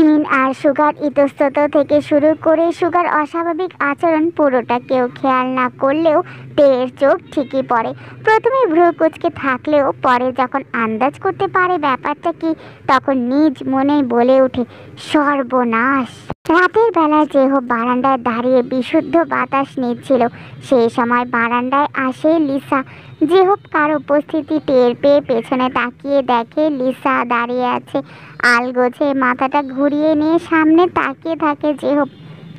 Jimin আর sugar ইতস্তত থেকে শুরু করে সুগার অস্বাভাবিক আচরণ পুরোটা কেউ খেয়াল না করলেও তেয়ের চোখ ঠিকই পড়ে। প্রথমে ভ্রু কুঁচকে থাকলেও পরে যখন আন্দাজ করতে পারে ব্যাপারটা কি, তখন নিজ মনেই বলে ওঠে, সর্বনাশ। রাতের বেলা জেহব বারান্দায় দাঁড়িয়ে বিশুদ্ধ বাতাস নিচ্ছিল। সেই সময় বারান্দায় আসে লিসা। জেহব কার উপস্থিতি টের পেয়ে পেছনে তাকিয়ে দেখে লিসা দাঁড়িয়ে আছে। আলগোছে মাথাটা ঘুরিয়ে নিয়ে সামনে তাকিয়ে থাকে জেহব।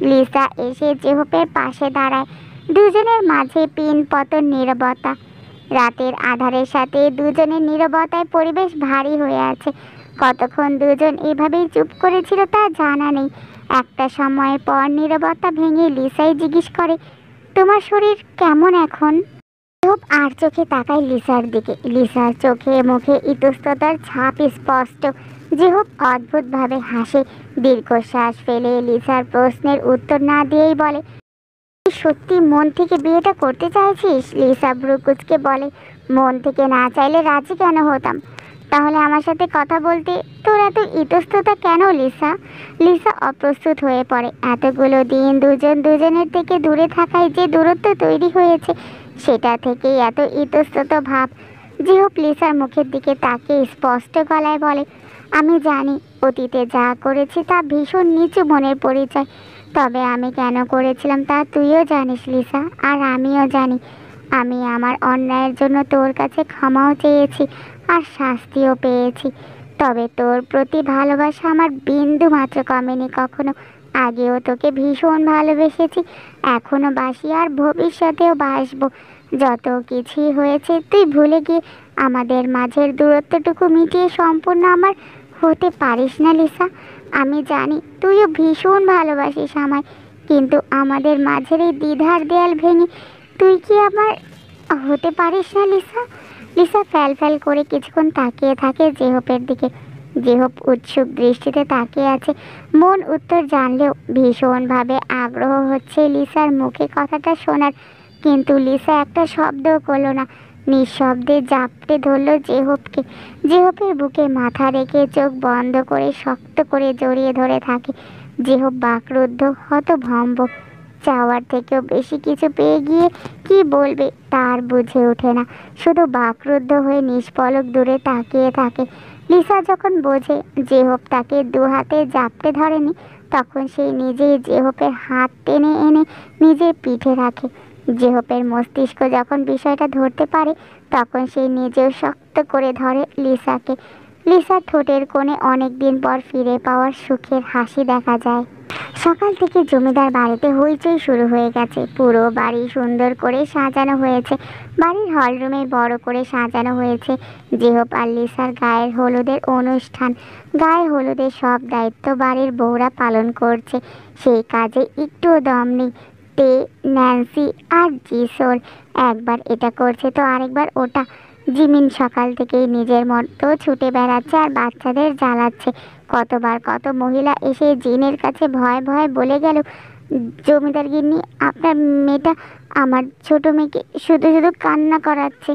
লিসা এসে জেহবের পাশে দাঁড়ায়। দুজনের মাঝে পিন পতন নীরবতা। রাতের আধারের সাথে দুজনের নীরবতায় পরিবেশ ভারী হয়ে আছে। কতক্ষণ দুজন এভাবেই চুপ করেছিল তা জানা নেই। একটা সময় পর নীরবতা ভেঙে লিসাই জিজ্ঞেস করে, তোমার শরীর কেমন এখন? জেহব আর চোখে তাকায় লিসার দিকে। লিসার চোখে মুখে ইতস্ততার ছাপ স্পষ্ট। জেহব অদ্ভুতভাবে হাসে। দীর্ঘশ্বাস ফেলে লিসার প্রশ্নের উত্তর না দিয়েই বলে, তুই সত্যি মন থেকে বিয়েটা করতে চাইছিস? লিসা ভ্রু কুঁচকে বলে, মন থেকে না চাইলে রাজি কেন হতাম? তাহলে আমার সাথে কথা বলতে তোর এত ইতস্ততা কেন লিসা? লিসা অপ্রস্তুত হয়ে পড়ে। এতগুলো দিন দুজন দুজনের থেকে দূরে থাকায় যে দূরত্ব তৈরি হয়েছে, সেটা থেকেই এত ইতস্তত ভাব। জেহব লিসার মুখের দিকে তাকিয়ে স্পষ্ট গলায় বলে, আমি জানি অতীতে যা করেছি তা ভীষণ নিচু মনের পরিচয়। তবে আমি কেন করেছিলাম তা তুইও জানিস লিসা, আর আমিও জানি। আমি আমার অন্যায়ের জন্য তোর কাছে ক্ষমাও চেয়েছি আর শাস্তিও পেয়েছি। তবে তোর প্রতি ভালোবাসা আমার বিন্দু মাত্র কমেনি কখনো। আগেও তোকে ভীষণ ভালোবেসেছি, এখনও বাসি আর ভবিষ্যতেও বাসবো। যত কিছুই হয়েছে তুই ভুলে গিয়ে আমাদের মাঝের দূরত্বটুকু মিটিয়ে সম্পূর্ণ আমার হতে পারিস না লিসা। আমি জানি তুইও ভীষণ ভালোবাসিস আমায়, কিন্তু আমাদের মাঝের এই দ্বিধার দেয়াল ভেঙে তুই কি আমার হতে পারিস না লিসা? লিসা ফ্যাল ফ্যাল করে কিছুক্ষণ তাকিয়ে থাকে জেহবের দিকে। জেহব উৎসুক দৃষ্টিতে তাকিয়ে আছে। মন উত্তর জানলেও ভীষণভাবে আগ্রহ হচ্ছে লিসার মুখে কথাটা শোনার। কিন্তু লিসা একটা শব্দও করলো না। নিঃশব্দে জাপটে ধরল জেহবকে। জেহবের বুকে মাথা রেখে চোখ বন্ধ করে শক্ত করে জড়িয়ে ধরে থাকে। জেহব বাকরুদ্ধ, হতভম্ব। চাওয়ার থেকেও বেশি কিছু পেয়ে গিয়ে কি বলবে তার বুঝে ওঠে না। শুধু বাকরুদ্ধ হয়ে নিষ্পলক দূরে তাকিয়ে থাকে। লিসা যখন বোঝে জেহব তাকে দু হাতে জাপটে ধরেনি, তখন সে নিজেই জেহবের হাত টেনে এনে নিজের পিঠে রাখে। জেহবের মস্তিষ্ক যখন বিষয়টা ধরতে পারে, তখন সে নিজেও শক্ত করে ধরে লিসাকে। লিসার ঠোঁটের কোণে অনেকদিন পর ফিরে পাওয়ার সুখের হাসি দেখা যায়। সকাল থেকে জমিদার বাড়িতে হইচই শুরু হয়ে গেছে। পুরো বাড়ি সুন্দর করে সাজানো হয়েছে। বাড়ির হলরুমে বড় করে সাজানো হয়েছে জেহব আর লিসার গায়ের হলুদের অনুষ্ঠান। গায়ে হলুদের সব দায়িত্ব বাড়ির বউরা পালন করছে। সেই কাজে একটুও দম নেই। তে, ন্যান্সি আর জিসোল একবার এটা করছে তো আরেকবার ওটা। জিমিন সকাল থেকেই নিজের মতো ছুটে বেড়াচ্ছে আর বাচ্চাদের জ্বালাচ্ছে। কতবার কত মহিলা এসে জিনের কাছে ভয়ে ভয়ে বলে গেল, জমিদার গিন্নি, আপনার মেয়েটা আমার ছোট মেয়েকে শুধু শুধু কান্না করাচ্ছে।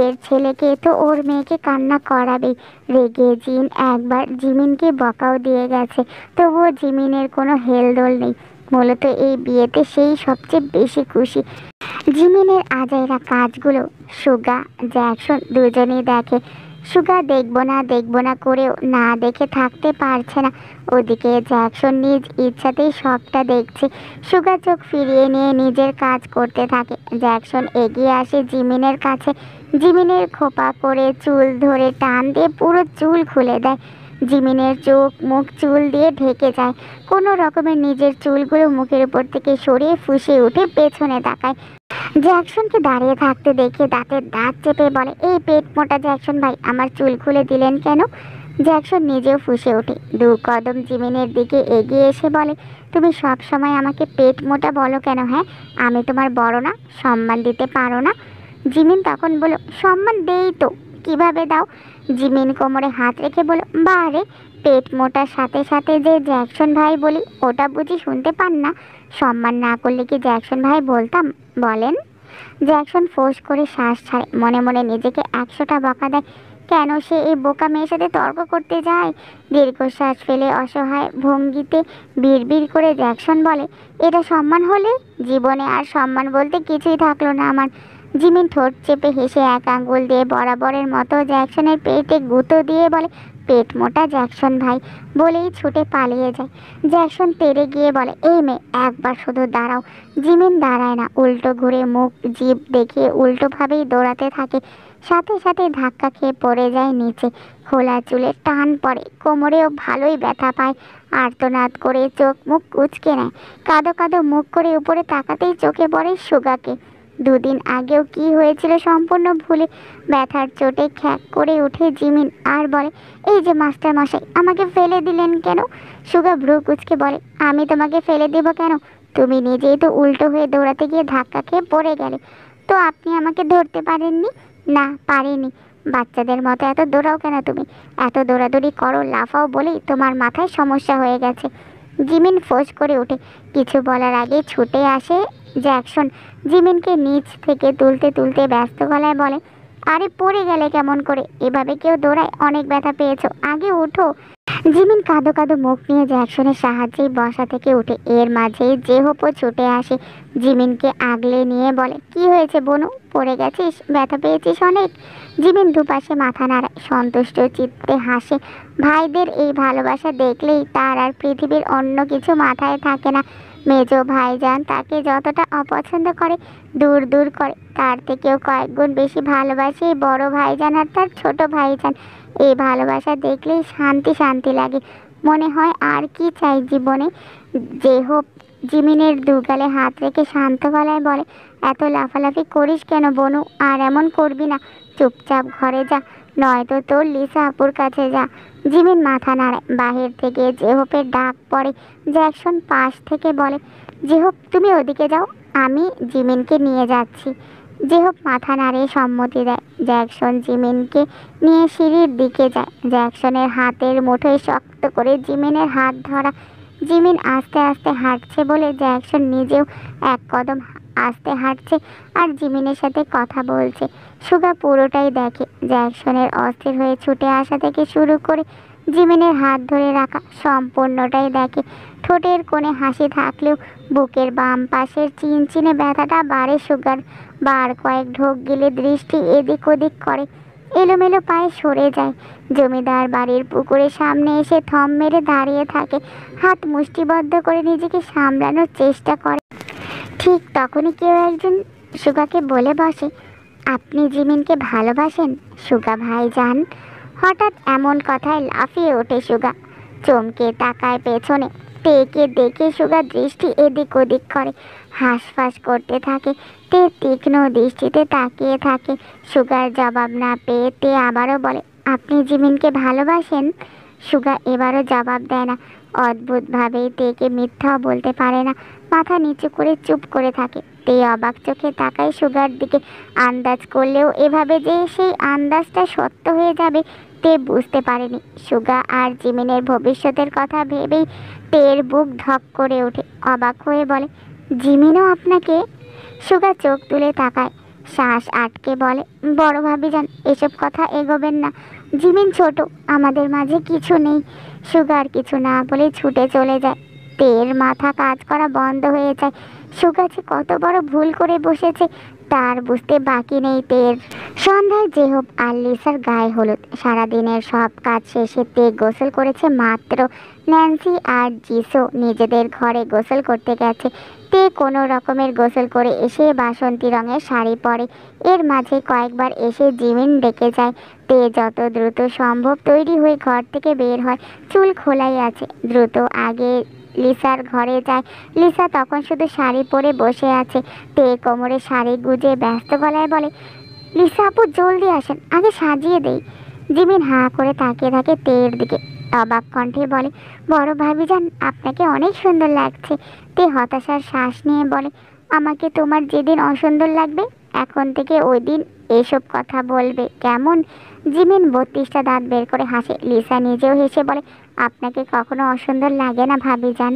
এর ছেলেকে তো ওর মেয়েকে কান্না করাবেই। রেগে জিন একবার জিমিনকে বকাও দিয়ে গেছে, তবুও জিমিনের কোনো হেলদোল নেই। মূলত এই বিয়েতে সেই সবচেয়ে বেশি খুশি। জিমিনের আজাইরা কাজগুলো সুগা, জ্যাকসন দুজনেই দেখে। সুগা দেখবো না করেও না দেখে থাকতে পারছে না। ওদিকে জ্যাকসন নিজ ইচ্ছাতেই সবটা দেখছে। সুগা চোখ ফিরিয়ে নিয়ে নিজের কাজ করতে থাকে। জ্যাকসন এগিয়ে আসে জিমিনের কাছে। জিমিনের খোপা করে চুল ধরে টান দিয়ে পুরো চুল খুলে দেয়। জিমিনের চোখ মুখ চুল দিয়ে ঢেকে যায়। কোনো রকমের নিজের চুলগুলো মুখের উপর থেকে সরিয়ে ফুঁসে উঠে পেছনে তাকায়। জ্যাকসনকে দাঁড়িয়ে থাকতে দেখে দাঁতের দাঁত চেপে বলে, এই পেট মোটা জ্যাকসন ভাই, আমার চুল খুলে দিলেন কেন? জ্যাকসন নিজেও ফুঁসে ওঠে। দু কদম জিমিনের দিকে এগিয়ে এসে বলে, তুমি সব সময় আমাকে পেট মোটা বলো কেন? হ্যাঁ, আমি তোমার বড় না? সম্মান দিতে পারো না? জিমিন তখন বলল, সম্মান দেই তো। কিভাবে দাও? জিমিন কোমরে হাত রেখে বলল, বারে, পেট মোটার সাথে সাথে যে জ্যাকসন ভাই বলি ওটা বুঝি শুনতে পান না? সম্মান না করলে কি জ্যাকসন ভাই বলতাম? বলেন। জ্যাকসন ফোঁস করে শ্বাস ছাড়ে। মনে মনে নিজেকে 100টা বকা দেয়। কেন সে এই বোকা মেয়ের সাথে তর্ক করতে যায়? দীর্ঘশ্বাস ফেলে অসহায় ভঙ্গিতে বিড়বিড় করে জ্যাকসন বলে, এটা সম্মান হলে? জীবনে আর সম্মান বলতে কিছুই থাকলো না আমার। জিমিন ঠোঁট চেপে হেসে এক আঙ্গুল দিয়ে বরাবরের মতো জ্যাকসনের পেটে গুঁতো দিয়ে বলে, পেট মোটা জ্যাকসন ভাই, বলেই ছুটে পালিয়ে যায়। জ্যাকসন তেড়ে গিয়ে বলে, এই মেয়ে একবার শুধু দাঁড়াও। জিমিন দাঁড়ায় না, উল্টো ঘুরে মুখ জিভ দেখিয়ে উল্টোভাবেই দৌড়াতে থাকে। সাথে সাথে ধাক্কা খেয়ে পড়ে যায় নিচে। খোলা চুলে টান পড়ে, কোমরেও ভালোই ব্যথা পায়। আর্তনাদ করে চোখ মুখ কুঁচকে নেয়। কাঁদো কাঁদো মুখ করে উপরে তাকাতেই চোখে পড়ে সুগাকে। দুদিন আগেও কি হয়েছিল সম্পূর্ণ ভুলে ব্যথার চোটে খ্যাক করে উঠে জিমিন আর বলে, এই যে মাস্টার মশাই, আমাকে ফেলে দিলেন কেন? সুগা ভ্রু কুঁচকে বলে, আমি তোমাকে ফেলে দেব কেন? তুমি নিজেই তো উল্টো হয়ে দৌড়াতে গিয়ে ধাক্কা খেয়ে পড়ে গেলে। তো আপনি আমাকে ধরতে পারেননি? না, পারিনি। বাচ্চাদের মতো এত দৌড়াও কেন তুমি? এত দৌড়াদৌড়ি করো, লাফাও বলেই তোমার মাথায় সমস্যা হয়ে গেছে। জিমিন ফোঁস করে ওঠে। কিছু বলার আগে ছুটে আসে জ্যাকসন। জিমিনকে নিচ থেকে তুলতে তুলতে ব্যস্ত গলায় বলে, আরে পড়ে গেলে কেমন করে? এভাবে কেউ দৌড়ায়? অনেক ব্যথা পেয়েছো, আগে ওঠো। জিমিন কাঁদো কাঁদো মুখ নিয়ে জ্যাকসনের সাহায্যেই বসা থেকে উঠে। এর মাঝেই জেহোপও ছুটে আসে। জিমিনকে আগলে নিয়ে বলে, কি হয়েছে বনু? পড়ে গেছিস? ব্যথা পেয়েছিস অনেক? জিমিন দুপাশে মাথা নাড়ায়, সন্তুষ্ট চিত্তে হাসে। ভাইদের এই ভালোবাসা দেখলেই তার আর পৃথিবীর অন্য কিছু মাথায় থাকে না। মেজো ভাইজান তাকে যতটা অপছন্দ করে, দূর দূর করে, তার থেকেও কয়েক গুণ বেশি ভালোবাসে এই বড় ভাইজান আর তার ছোট ভাইজান। এই ভালোবাসা দেখলেই শান্তি শান্তি লাগে। মনে হয় আর কি চাই জীবনে। যে হোক জিমিনের দুগালে হাত রেখে শান্ত গলায় বলে, এত লাফালাফি করিস কেন বনু? আর এমন করবি না। চুপচাপ ঘরে যা, নয়তো তোর লিসা আপুর কাছে যা। জিমিন মাথা নাড়ায়। বাহির থেকে জেহোপের ডাক পড়ে। জ্যাকসন পাশ থেকে বলে, জেহোপ তুমি ওদিকে যাও, আমি জিমিনকে নিয়ে যাচ্ছি। জেহোপ মাথা নাড়িয়ে সম্মতি দেয়। জ্যাকসন জিমিনকে নিয়ে সিঁড়ির দিকে যায়। জ্যাকসনের হাতের মুঠোয় শক্ত করে জিমিনের হাত ধরা। জিমিন আস্তে আস্তে হাঁটছে বলে জ্যাকসন নিজেও এক কদম আস্তে হাঁটছে আর জিমিনের সাথে কথা বলছে। সুগা পুরোটাই দেখে। জ্যাকসনের অস্থির হয়ে ছুটে আসা থেকে শুরু করে জিমিনের হাত ধরে রাখা সম্পূর্ণটাই দেখে। ঠোঁটের কোণে হাসি থাকলেও বুকের বাম পাশের চিনচিনে ব্যথাটা বাড়ে সুগার। বার কয়েক ঢোক গিলে দৃষ্টি এদিক ওদিক করে, এলোমেলো পায়ে সরে যায়। জমিদার বাড়ির পুকুরের সামনে এসে থম মেরে দাঁড়িয়ে থাকে। হাত মুষ্টিবদ্ধ করে নিজেকে সামলানোর চেষ্টা করে। ঠিক তখনই কেউ একজন সুগাকে বলে বসে, আপনি জিমিনকে ভালোবাসেন সুগা ভাইজান? হঠাৎ এমন কথায় লাফিয়ে ওঠে সুগা। চমকে তাকায় পেছনে। তেকে দেখে সুগা দৃষ্টি এদিক ওদিক করে, হাঁসফাঁস করতে থাকে। তে তীক্ষ্ণ দৃষ্টিতে তাকিয়ে থাকে। সুগার জবাব না পেয়ে তে আবারও বলে, আপনি জিমিনকে ভালোবাসেন? সুগা এবারও জবাব দেয় না। অদ্ভুতভাবেই তেকে মিথ্যাও বলতে পারে না। মাথা নিচু করে চুপ করে থাকে। তে অবাক চোখে তাকায় সুগার দিকে। আন্দাজ করলেও এভাবে যে সেই আন্দাজটা সত্য হয়ে যাবে তে বুঝতে পারেনি। সুগা আর জিমিনের ভবিষ্যতের কথা ভেবেই তের বুক ধক করে ওঠে। অবাক হয়ে বলে, জিমিনও আপনাকে? সুগা চোখ তুলে তাকায়, শ্বাস আটকে বলে, বড় ভাবিজান এসব কথা এগোবেন না। জিমিন ছোট, আমাদের মাঝে কিছু নেই। সুগার কিছু না বলে ছুটে চলে যায়। তের মাথা কাজ করা বন্ধ হয়ে যায়। সুগা যে কত বড় ভুল করে বসেছে তার বুঝতে বাকি নেই তের। সন্ধ্যায় জেহব আর লিসার গায়ে হলুদ। সারাদিনের সব কাজ শেষে তে গোসল করেছে মাত্র। ন্যান্সি আর জিসো নিজেদের ঘরে গোসল করতে গেছে। তে কোনো রকমের গোসল করে এসে বাসন্তী রঙের শাড়ি পরে। এর মাঝে কয়েকবার এসে জিমিন ডেকে যায়। তে যত দ্রুত সম্ভব তৈরি হয়ে ঘর থেকে বের হয়। চুল খোলাই আছে। দ্রুত আগে লিসার ঘরে যায়। লিসা তখন শুধু শাড়ি পরে বসে আছে। তে কোমরে শাড়ি গুজে ব্যস্ত গলায় বলে, লিসা আপু জলদি আসেন, আগে সাজিয়ে দেই। জিমিন হাঁ করে তাকিয়ে থাকে তের দিকে। অবাক কণ্ঠে বলে, বড় ভাবিজান আপনাকে অনেক সুন্দর লাগছে। তে হতাশার শ্বাস নিয়ে বলে, আমাকে তোমার যেদিন অসুন্দর লাগবে এখন থেকে ওই দিন এসব কথা বলবে কেমন? জিমিন 32টা দাঁত বের করে হাসে। লিসা নিজেও হেসে বলে, আপনাকে কখনো অসুন্দর লাগে না ভাবিজান?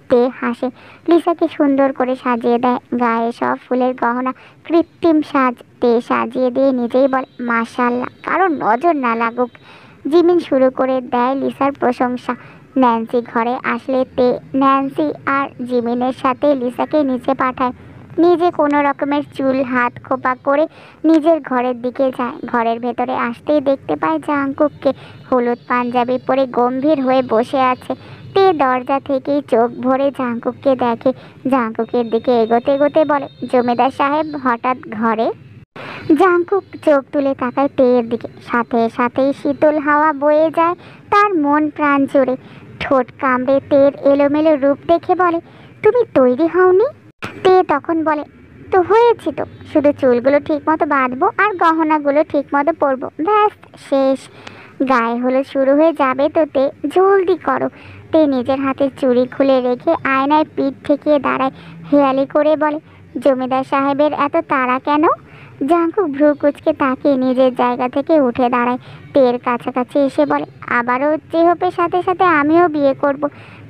তে হাসে। লিসাকে সুন্দর করে সাজিয়ে দেয়, গায়ে সব ফুলের গহনা, কৃত্রিম সাজ তে সাজিয়ে দিয়ে নিজেই বলে মাশাল্লাহ, কারণ নজর না লাগুক। জিমিন শুরু করে দেয় লিসার প্রশংসা। ন্যান্সি ঘরে আসলে তে ন্যান্সি আর জিমিনের সাথে লিসাকে নিচে পাঠায়। নিজে কোনো রকমের চুল হাত খোপা করে নিজের ঘরের দিকে যায়। ঘরের ভেতরে আসতেই দেখতে পায় জাংকুককে হলুদ পাঞ্জাবি পরে গম্ভীর হয়ে বসে আছে। তে দরজা থেকেই চোখ ভরে জাংকুককে দেখে। জাংকুকের দিকে এগোতে এগোতে বলে, জমিদার সাহেব হঠাৎ ঘরে? জাংকুক চোখ তুলে তাকায় তেয়ের দিকে, সাথে সাথেই শীতল হাওয়া বয়ে যায় তার মন প্রাণ জুড়ে। ঠোঁট কামড়ে তের এলোমেলো রূপ দেখে বলে, তুমি তৈরি হওনি? তে তখন বলে, তো হয়েছি তো, শুধু চুলগুলো ঠিক মতো বাঁধবো আর গহনাগুলো ঠিক মতো পরবো, ব্যাস শেষ। গায়ে হলুদ শুরু হয়ে যাবে তো তে, জলদি করো। তে নিজের হাতের চুড়ি খুলে রেখে আয়নায় পিঠ ঠেকিয়ে দাঁড়ায়, হেয়ালি করে বলে, জমিদার সাহেবের এত তাড়া কেন? জাঙ্কুক ভ্রু কুচকে তাকিয়ে নিজের জায়গা থেকে উঠে দাঁড়ায়। তের কাছাকাছি এসে বলে, আবারও জেহপের সাথে সাথে আমিও বিয়ে করব,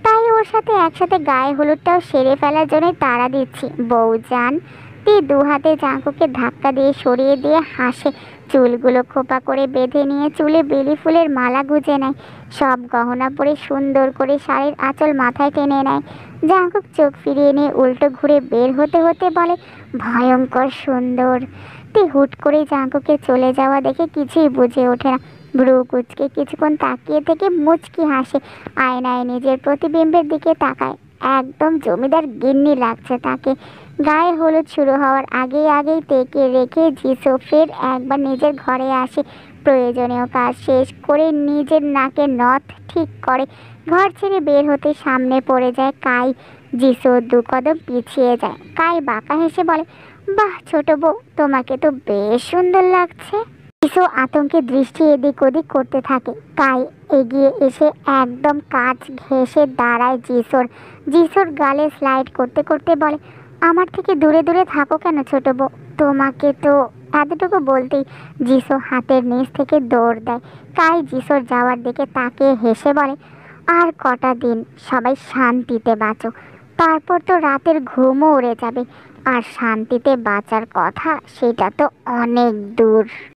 তাই ওর সাথে একসাথে গায়ে হলুদটাও সেরে ফেলার জন্য তাড়া দিচ্ছি বউজান। তে দু হাতে জাঙ্কুকে ধাক্কা দিয়ে সরিয়ে দিয়ে হাসে। চুলগুলো খোপা করে বেঁধে নিয়ে চুলে বেলি ফুলের মালা গুঁজে নেয়। সব গহনা পরে সুন্দর করে শাড়ির আঁচল মাথায় টেনে নেয়। জাঙ্কুক চোখ ফিরিয়ে নিয়ে উল্টো ঘুরে বের হতে হতে বলে, ভয়ঙ্কর সুন্দর। তে হুট করে জাঙ্কুকে চলে যাওয়া দেখে কিছুই বুঝে ওঠে না। ভ্রু কুচকে কিছুক্ষণ তাকিয়ে থেকে মুচকি হাসে। আয়নায় নিজের প্রতিবিম্বের দিকে তাকায়। একদম জমিদার গিন্নি লাগছে তাকে। গায়ে হলুদ শুরু হওয়ার আগেই তেকে রেখে জিসো ফের একবার নিজের ঘরে আসে। প্রয়োজনীয় কাজ শেষ করে নিজের নাকের নথ ঠিক করে ঘর ছেড়ে বের হতে সামনে পড়ে যায় কাই। জিসো দু কদম পিছিয়ে যায়। কাই বাঁকা হেসে বলে, বাহ ছোট বউ, তোমাকে তো বেশ সুন্দর লাগছে। জিসো আতঙ্কে দৃষ্টি এদিক ওদিক করতে থাকে। কাই এগিয়ে এসে একদম কাছ ঘেঁষে দাঁড়ায় জিসোর গালে স্লাইড করতে করতে বলে, আমার থেকে দূরে দূরে থাকো কেন ছোট বউ? তোমাকে তো। এতটুকু বলতেই জিসো হাতের নিচ থেকে দৌড় দেয়। কাই জিসোর যাওয়ার দিকে তাকিয়ে হেসে বলে, আর কটা দিন সবাই শান্তিতে বাঁচো, তারপর তো রাতের ঘুমও উড়ে যাবে। আর শান্তিতে বাঁচার কথা, সেটা তো অনেক দূর।